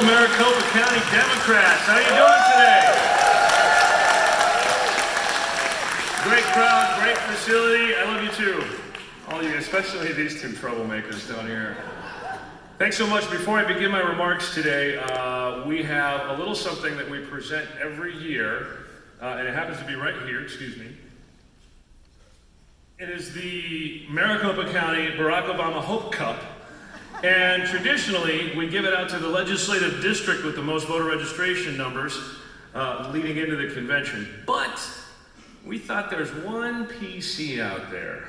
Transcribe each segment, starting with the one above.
Maricopa County Democrats. How you doing today? Great crowd, great facility. I love you too. All you, especially these two troublemakers down here. Thanks so much. Before I begin my remarks today, we have a little something that we present every year, and it happens to be right here, excuse me. It is the Maricopa County Barack Obama Hope Cup. And traditionally, we give it out to the legislative district with the most voter registration numbers leading into the convention. But we thought there's one PC out there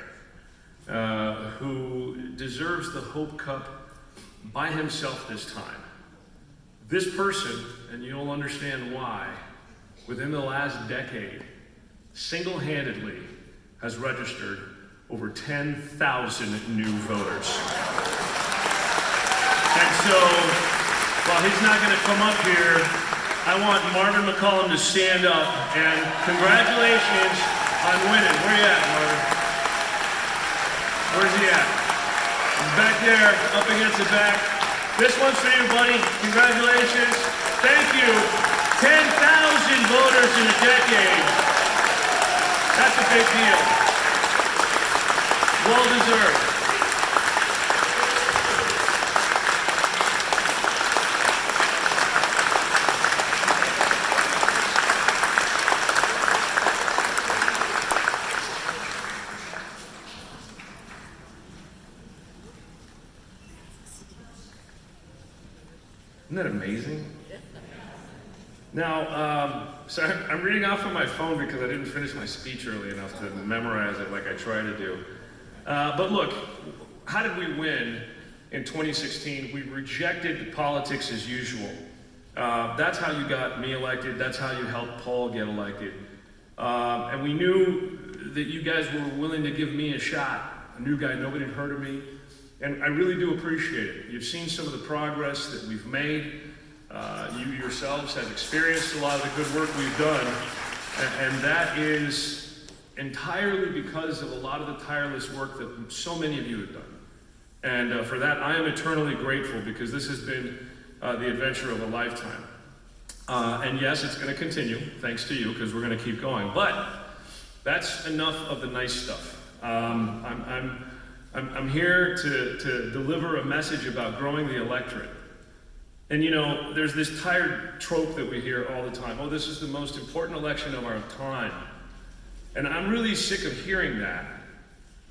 who deserves the Hope Cup by himself this time. This person, and you'll understand why, within the last decade, single-handedly has registered over 10,000 new voters. And so, while he's not going to come up here, I want Marvin McCollum to stand up, and congratulations on winning. Where you at, Marvin? Where's he at? He's back there, up against the back. This one's for you, buddy. Congratulations. Thank you. 10,000 voters in a decade. That's a big deal. Well deserved. Isn't that amazing? Now, so I'm reading off of my phone because I didn't finish my speech early enough to memorize it like I try to do. But look, how did we win in 2016? We rejected politics as usual. That's how you got me elected. That's how you helped Paul get elected. And we knew that you guys were willing to give me a shot. A new guy, nobody had heard of me. And I really do appreciate it. You've seen some of the progress that we've made. You yourselves have experienced a lot of the good work we've done. And that is entirely because of a lot of the tireless work that so many of you have done. And for that, I am eternally grateful because this has been the adventure of a lifetime. And yes, it's going to continue, thanks to you, because we're going to keep going. But that's enough of the nice stuff. I'm here to deliver a message about growing the electorate. And you know, there's this tired trope that we hear all the time. Oh, this is the most important election of our time. And I'm really sick of hearing that.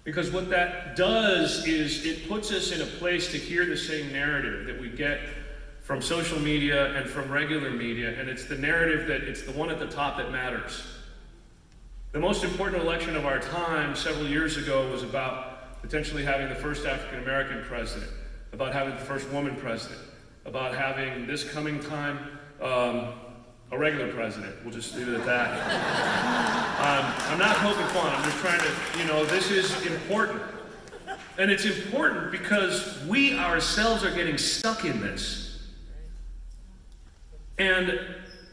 Because what that does is it puts us in a place to hear the same narrative that we get from social media and from regular media. And it's the narrative that it's the one at the top that matters. The most important election of our time several years ago was about potentially having the first African American president, about having the first woman president, about having this coming time a regular president. We'll just leave it at that. I'm not poking fun. I'm just trying to, this is important. And it's important because we ourselves are getting stuck in this. And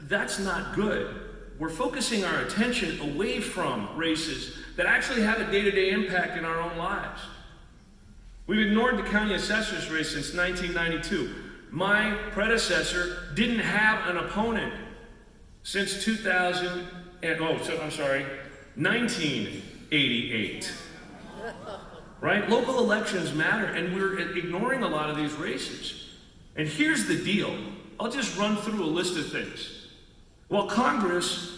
that's not good. We're focusing our attention away from races that actually have a day-to-day impact in our own lives. We've ignored the county assessor's race since 1992. My predecessor didn't have an opponent since 1988. Right? Local elections matter, and we're ignoring a lot of these races. And here's the deal. I'll just run through a list of things. Well, Congress,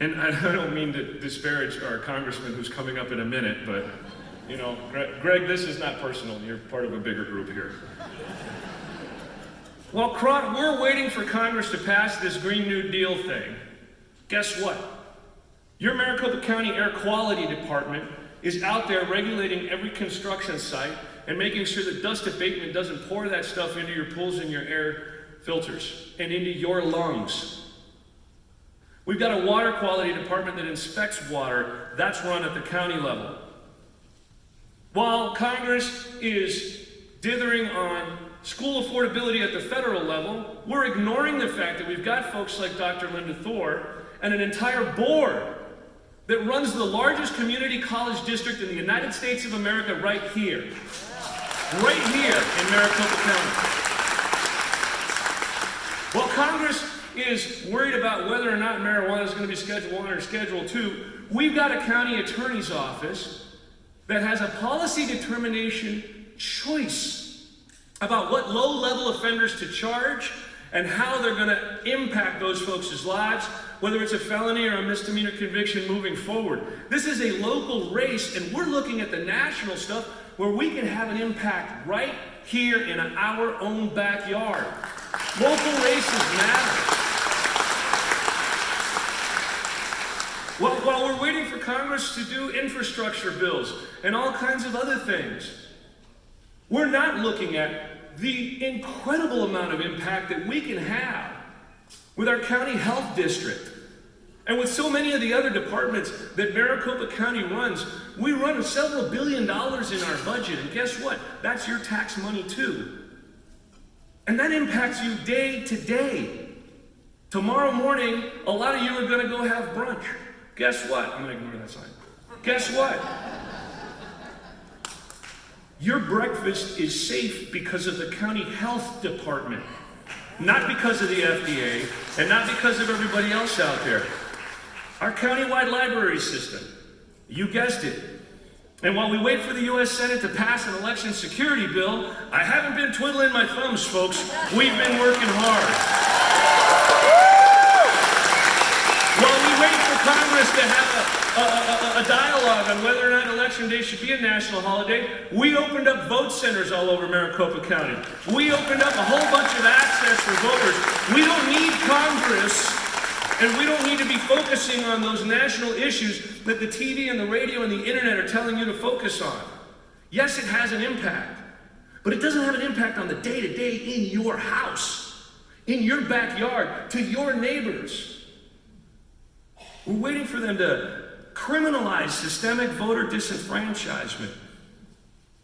and I don't mean to disparage our congressman who's coming up in a minute, but, Greg, this is not personal. You're part of a bigger group here. Well, we're waiting for Congress to pass this Green New Deal thing. Guess what? Your Maricopa County Air Quality Department is out there regulating every construction site and making sure that dust abatement doesn't pour that stuff into your pools and your air filters and into your lungs. We've got a water quality department that inspects water. That's run at the county level. While Congress is dithering on school affordability at the federal level, we're ignoring the fact that we've got folks like Dr. Linda Thor and an entire board that runs the largest community college district in the United States of America right here in Maricopa County. While Congress is worried about whether or not marijuana is going to be Schedule 1 or Schedule 2, we've got a county attorney's office that has a policy determination choice about what low-level offenders to charge and how they're going to impact those folks' lives, whether it's a felony or a misdemeanor conviction moving forward. This is a local race, and we're looking at the national stuff where we can have an impact right here in our own backyard. Local races matter. While we're waiting for Congress to do infrastructure bills and all kinds of other things, we're not looking at the incredible amount of impact that we can have with our county health district. And with so many of the other departments that Maricopa County runs, we run several $1 billion in our budget. And guess what? That's your tax money too. And that impacts you day to day. Tomorrow morning, a lot of you are going to go have brunch. Guess what? I'm going to ignore that sign. Guess what? Your breakfast is safe because of the county health department, not because of the FDA, and not because of everybody else out there. Our countywide library system, you guessed it. And while we wait for the U.S. Senate to pass an election security bill, I haven't been twiddling my thumbs, folks. We've been working hard. While we wait for Congress to have a dialogue on whether or not Election Day should be a national holiday, we opened up vote centers all over Maricopa County. We opened up a whole bunch of access for voters. We don't need Congress, and we don't need to be focusing on those national issues that the TV and the radio and the internet are telling you to focus on. Yes, it has an impact, but it doesn't have an impact on the day-to-day in your house, in your backyard, to your neighbors. We're waiting for them to criminalize systemic voter disenfranchisement.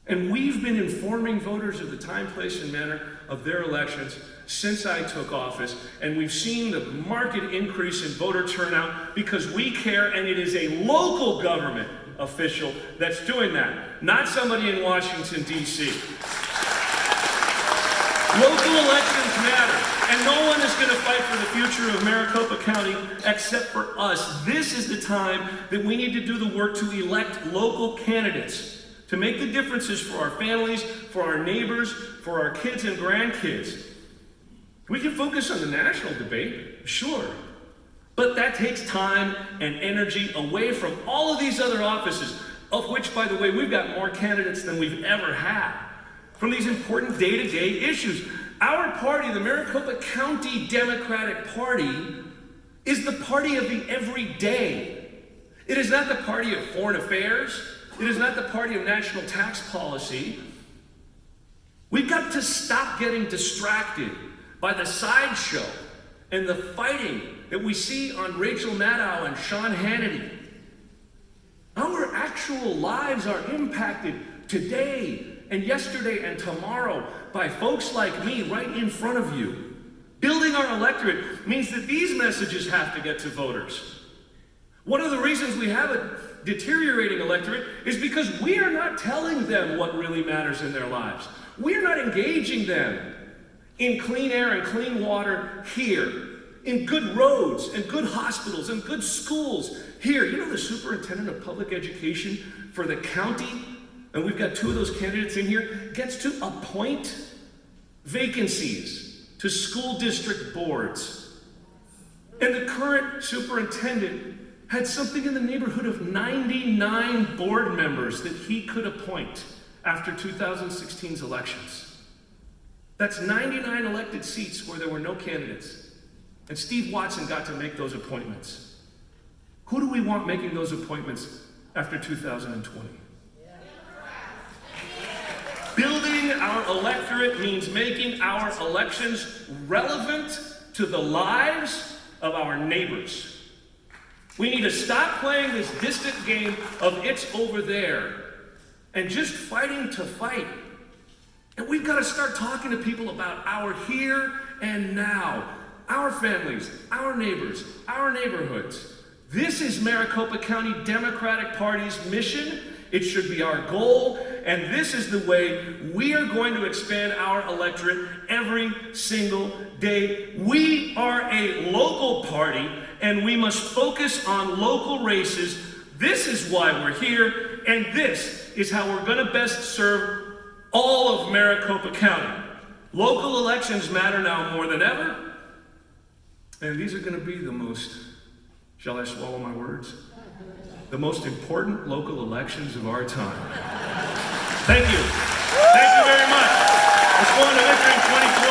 And we've been informing voters of the time, place, and manner of their elections since I took office. And we've seen the marked increase in voter turnout because we care, and it is a local government official that's doing that, not somebody in Washington, D.C. Local elections matter. And no one is going to fight for the future of Maricopa County except for us. This is the time that we need to do the work to elect local candidates, to make the differences for our families, for our neighbors, for our kids and grandkids. We can focus on the national debate, sure, but that takes time and energy away from all of these other offices, of which, by the way, we've got more candidates than we've ever had, from these important day-to-day issues. Our party, the Maricopa County Democratic Party, is the party of the everyday. It is not the party of foreign affairs. It is not the party of national tax policy. We've got to stop getting distracted by the sideshow and the fighting that we see on Rachel Maddow and Sean Hannity. Our actual lives are impacted today and yesterday and tomorrow by folks like me right in front of you. Building our electorate means that these messages have to get to voters. One of the reasons we have a deteriorating electorate is because we are not telling them what really matters in their lives. We are not engaging them in clean air and clean water here, in good roads and good hospitals and good schools here. You know, the superintendent of public education for the county, and we've got two of those candidates in here, gets to appoint vacancies to school district boards. And the current superintendent had something in the neighborhood of 99 board members that he could appoint after 2016's elections. That's 99 elected seats where there were no candidates. And Steve Watson got to make those appointments. Who do we want making those appointments after 2020? Building our electorate means making our elections relevant to the lives of our neighbors. We need to stop playing this distant game of it's over there and just fighting to fight. And we've got to start talking to people about our here and now, our families, our neighbors, our neighborhoods. This is Maricopa County Democratic Party's mission. It should be our goal, and this is the way we are going to expand our electorate every single day. We are a local party, and we must focus on local races. This is why we're here, and this is how we're going to best serve all of Maricopa County. Local elections matter now more than ever, and these are going to be the most, shall I swallow my words? The most important local elections of our time. Thank you. Thank you very much. Let's go on to Adrian 22.